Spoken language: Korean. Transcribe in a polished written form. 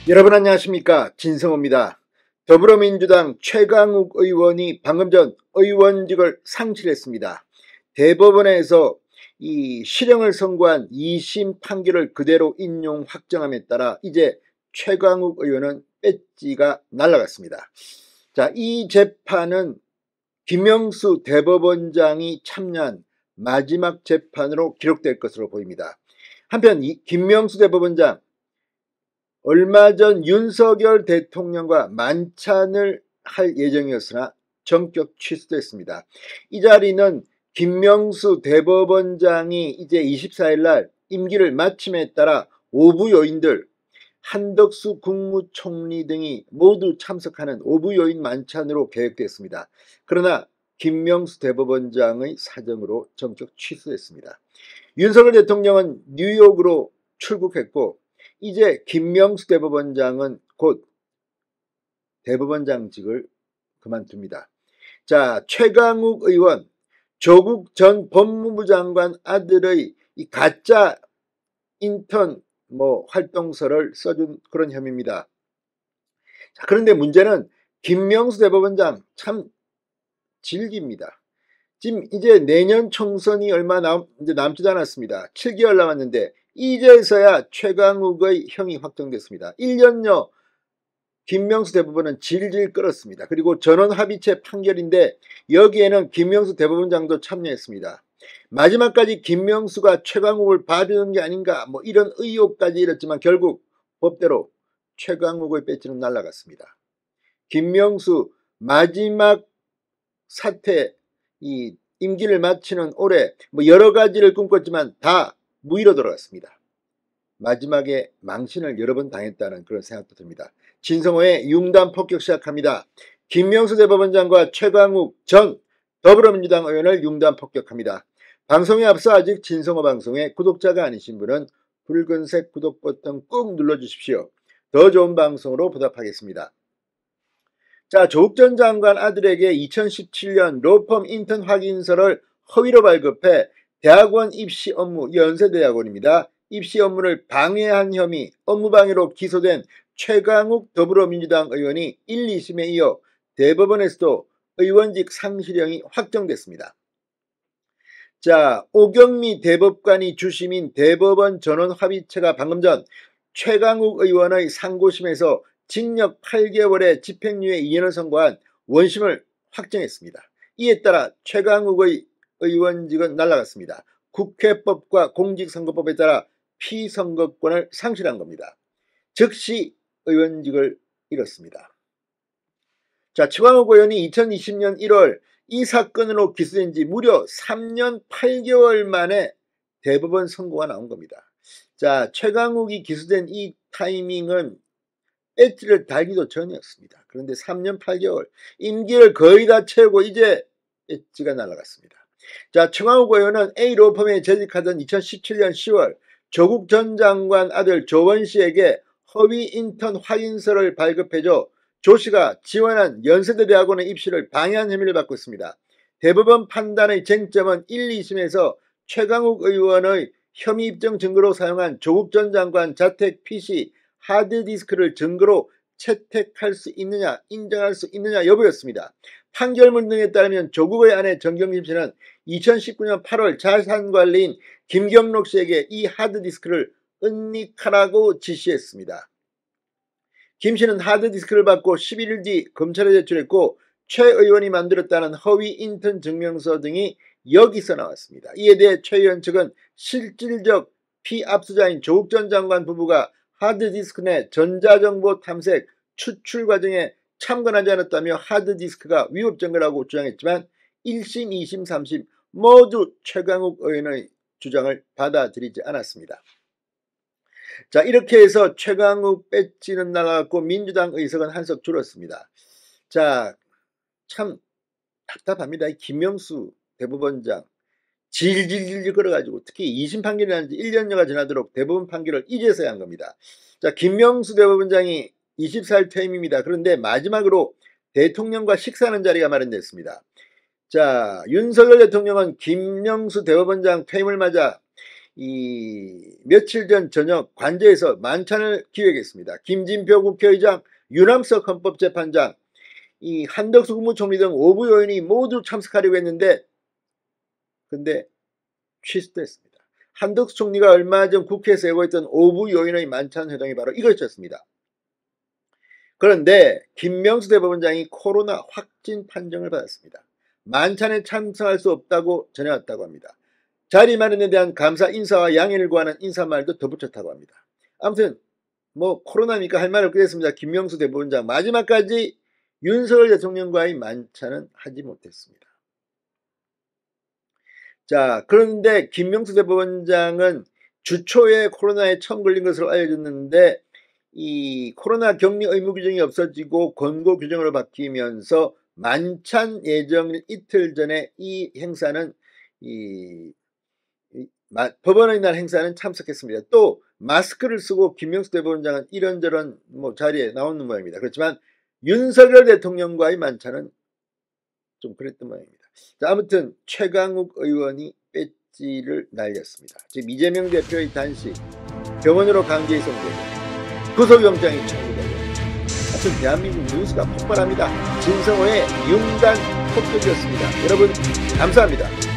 여러분 안녕하십니까, 진성호입니다. 더불어민주당 최강욱 의원이 방금 전 의원직을 상실했습니다. 대법원에서 이 실형을 선고한 2심 판결을 그대로 인용 확정함에 따라 이제 최강욱 의원은 배지가 날아갔습니다. 자, 이 재판은 김명수 대법원장이 참여한 마지막 재판으로 기록될 것으로 보입니다. 한편 이 김명수 대법원장 얼마 전 윤석열 대통령과 만찬을 할 예정이었으나 전격 취소됐습니다. 이 자리는 김명수 대법원장이 이제 24일 날 임기를 마침에 따라 오부 요인들 한덕수 국무총리 등이 모두 참석하는 오부 요인 만찬으로 계획됐습니다. 그러나 김명수 대법원장의 사정으로 전격 취소됐습니다. 윤석열 대통령은 뉴욕으로 출국했고 이제 김명수 대법원장은 곧 대법원장직을 그만둡니다. 자, 최강욱 의원, 조국 전 법무부 장관 아들의 이 가짜 인턴 활동서를 써준 그런 혐의입니다. 자, 그런데 문제는 김명수 대법원장 참 질깁니다. 지금 이제 내년 총선이 얼마 남지도 않았습니다. 7개월 남았는데 이제서야 최강욱의 형이 확정됐습니다. 1년여 김명수 대법원은 질질 끌었습니다. 그리고 전원합의체 판결인데 여기에는 김명수 대법원장도 참여했습니다. 마지막까지 김명수가 최강욱을 봐주는 게 아닌가 이런 의혹까지 일었지만 결국 법대로 최강욱의 배지는 날아갔습니다. 김명수 마지막 사태 이 임기를 마치는 올해 여러 가지를 꿈꿨지만 다 무의로 돌아갔습니다. 마지막에 망신을 여러 번 당했다는 그런 생각도 듭니다. 진성호의 융단 폭격 시작합니다. 김명수 대법원장과 최강욱 전 더불어민주당 의원을 융단 폭격합니다. 방송에 앞서 아직 진성호 방송에 구독자가 아니신 분은 붉은색 구독 버튼 꾹 눌러주십시오. 더 좋은 방송으로 보답하겠습니다. 자, 조국 전 장관 아들에게 2017년 로펌 인턴 확인서를 허위로 발급해 대학원 입시 업무, 연세대학원입니다. 입시 업무를 방해한 혐의, 업무방해로 기소된 최강욱 더불어민주당 의원이 1, 2심에 이어 대법원에서도 의원직 상실형이 확정됐습니다. 자, 오경미 대법관이 주심인 대법원 전원합의체가 방금 전 최강욱 의원의 상고심에서 징역 8개월에 집행유예 2년을 선고한 원심을 확정했습니다. 이에 따라 최강욱의 의원직은 날아갔습니다. 국회법과 공직선거법에 따라 피선거권을 상실한 겁니다. 즉시 의원직을 잃었습니다. 자, 최강욱 의원이 2020년 1월 이 사건으로 기소된 지 무려 3년 8개월 만에 대법원 선고가 나온 겁니다. 자, 최강욱이 기소된 이 타이밍은 배지를 달기도 전이었습니다. 그런데 3년 8개월 임기를 거의 다 채우고 이제 배지가 날아갔습니다. 자, 최강욱 의원은 A로펌에 재직하던 2017년 10월 조국 전 장관 아들 조원 씨에게 허위 인턴 확인서를 발급해줘 조 씨가 지원한 연세대 대학원의 입시를 방해한 혐의를 받고 있습니다. 대법원 판단의 쟁점은 1, 2심에서 최강욱 의원의 혐의 입증 증거로 사용한 조국 전 장관 자택 PC 하드디스크를 증거로 채택할 수 있느냐, 인정할 수 있느냐 여부였습니다. 판결문 등에 따르면 조국의 아내 정경심 씨는 2019년 8월 자산관리인 김경록 씨에게 이 하드디스크를 은닉하라고 지시했습니다. 김 씨는 하드디스크를 받고 11일 뒤 검찰에 제출했고 최 의원이 만들었다는 허위 인턴 증명서 등이 여기서 나왔습니다. 이에 대해 최 의원 측은 실질적 피압수자인 조국 전 장관 부부가 하드디스크 내 전자정보 탐색 추출 과정에 참관하지 않았다며 하드디스크가 위법 증거라고 주장했지만 1심, 2심, 3심 모두 최강욱 의원의 주장을 받아들이지 않았습니다. 자, 이렇게 해서 최강욱 배지는 나갔고 민주당 의석은 한석 줄었습니다. 자, 참 답답합니다. 김명수 대법원장 질질질 걸어가지고 특히 2심 판결이 난 지 1년여가 지나도록 대법원 판결을 이제서야 한 겁니다. 자, 김명수 대법원장이 24일 퇴임입니다. 그런데 마지막으로 대통령과 식사하는 자리가 마련됐습니다. 자, 윤석열 대통령은 김명수 대법원장 퇴임을 맞아 이 며칠 전 저녁 관저에서 만찬을 기획했습니다. 김진표 국회의장, 유남석 헌법재판장, 이 한덕수 국무총리 등 5부 요인이 모두 참석하려고 했는데 근데 취소됐습니다. 한덕수 총리가 얼마 전 국회에서 예고했던 5부 요인의 만찬 회동이 바로 이것이었습니다. 그런데 김명수 대법원장이 코로나 확진 판정을 받았습니다. 만찬에 참석할 수 없다고 전해왔다고 합니다. 자리 마련에 대한 감사 인사와 양해를 구하는 인사말도 덧붙였다고 합니다. 아무튼 뭐 코로나니까 할 말 없게 됐습니다. 김명수 대법원장 마지막까지 윤석열 대통령과의 만찬은 하지 못했습니다. 자, 그런데 김명수 대법원장은 주초에 코로나에 처음 걸린 것으로 알려졌는데 이 코로나 격리 의무 규정이 없어지고 권고 규정으로 바뀌면서 만찬 예정일 이틀 전에 이 행사는 법원의 날 행사는 참석했습니다. 또 마스크를 쓰고 김명수 대법원장은 이런저런 자리에 나오는 모양입니다. 그렇지만 윤석열 대통령과의 만찬은 좀 그랬던 모양입니다. 자, 아무튼 최강욱 의원이 배지를 날렸습니다. 지금 이재명 대표의 단식, 병원으로 강제 이송되고 구속영장이 청구되고 하여튼 대한민국 뉴스가 폭발합니다. 진성호의 융단 폭격이었습니다. 여러분 감사합니다.